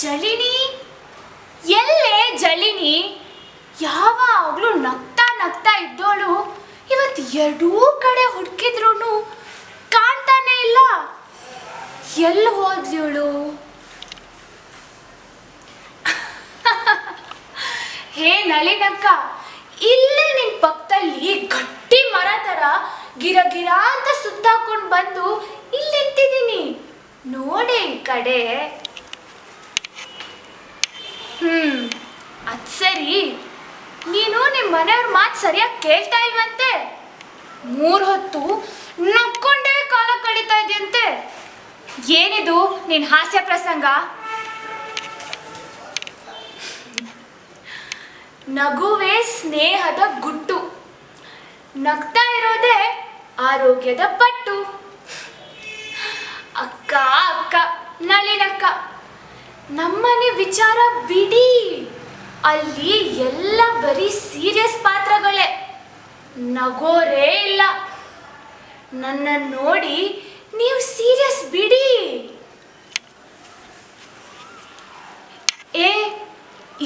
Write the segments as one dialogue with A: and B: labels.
A: ಜಳಿನಿ, ಎಲ್ಲೇ ಜಳಿನಿ? ಯಾವಾಗಲೂ ನಗ್ತಾ ನಗ್ತಾ ಇದ್ದೋಳು ಇವತ್ತು ಎರಡೂ ಕಡೆ ಹುಡುಕಿದ್ರು ಕಾಣ್ತಾನೆ ಇಲ್ಲ. ಎಲ್ಲಿ ಹೋದ್ಲಿವಳು? ಹೇ ನಳಿನಕ್ಕ, ಇಲ್ಲೇ ನಿನ್ ಪಕ್ಕದಲ್ಲಿ ಗಟ್ಟಿ ಮರ ತರ ಗಿರ ಗಿರ ಅಂತ ಸುತ್ತಾಕೊಂಡು ಬಂದು ಇಲ್ಲಿ ನಿಂತಿದ್ದೀನಿ. ನೋಡೆ ಈ ಕಡೆ. ಅದ್ ಸರಿ, ನೀನು ನಿಮ್ಮ ಮನೆಯವ್ರ ಮಾತು ಸರಿಯಾಗಿ ಕೇಳ್ತಾ ಇಲ್ವಂತೆ. 3 ಹೊತ್ತು ನಕ್ಕೊಂಡೇ ಕಾಲ ಕಳೀತಾ ಇದೆಯಂತೆ. ಏನಿದು ನಿನ್ ಹಾಸ್ಯ ಪ್ರಸಂಗ? ನಗುವೇ ಸ್ನೇಹದ ಗುಟ್ಟು, ನಗ್ತಾ ಇರೋದೇ ಆರೋಗ್ಯದ ಪಟ್ಟು. ಅಕ್ಕ ಅಕ್ಕ ನಳಿನಕ್ಕ, ನಮ್ಮನೆ ವಿಚಾರ ಬಿಡಿ, ಅಲ್ಲಿ ಎಲ್ಲ ಬರೀ ಸೀರಿಯಸ್ ಪಾತ್ರಗಳೇ, ನಗೋರೇ ಇಲ್ಲ. ನನ್ನ ನೋಡಿ ನೀವು ಸೀರಿಯಸ್ ಬಿಡಿ.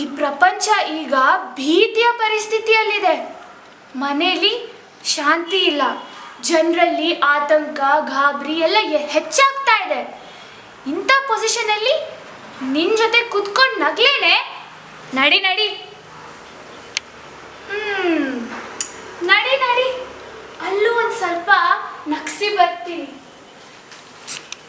A: ಈ ಪ್ರಪಂಚ ಈಗ ಭೀತಿಯ ಪರಿಸ್ಥಿತಿಯಲ್ಲಿದೆ. ಮನೆಯಲ್ಲಿ ಶಾಂತಿ ಇಲ್ಲ, ಜನರಲ್ಲಿ ಆತಂಕ ಗಾಬರಿ ಎಲ್ಲ ಹೆಚ್ಚಾಗ್ತಾ ಇದೆ. ಇಂಥ ಪೊಸಿಷನಲ್ಲಿ ನಿನ್ನ ಜೊತೆ ಕುತ್ಕೊಂಡು ನಗ್ಲೇನೆ. ನಡಿ ನಡಿ, ನಡಿ ನಡಿ, ಅಲ್ಲೂ ಒಂದು ಸ್ವಲ್ಪ ನಗ್ಸಿ ಬರ್ತೀನಿ.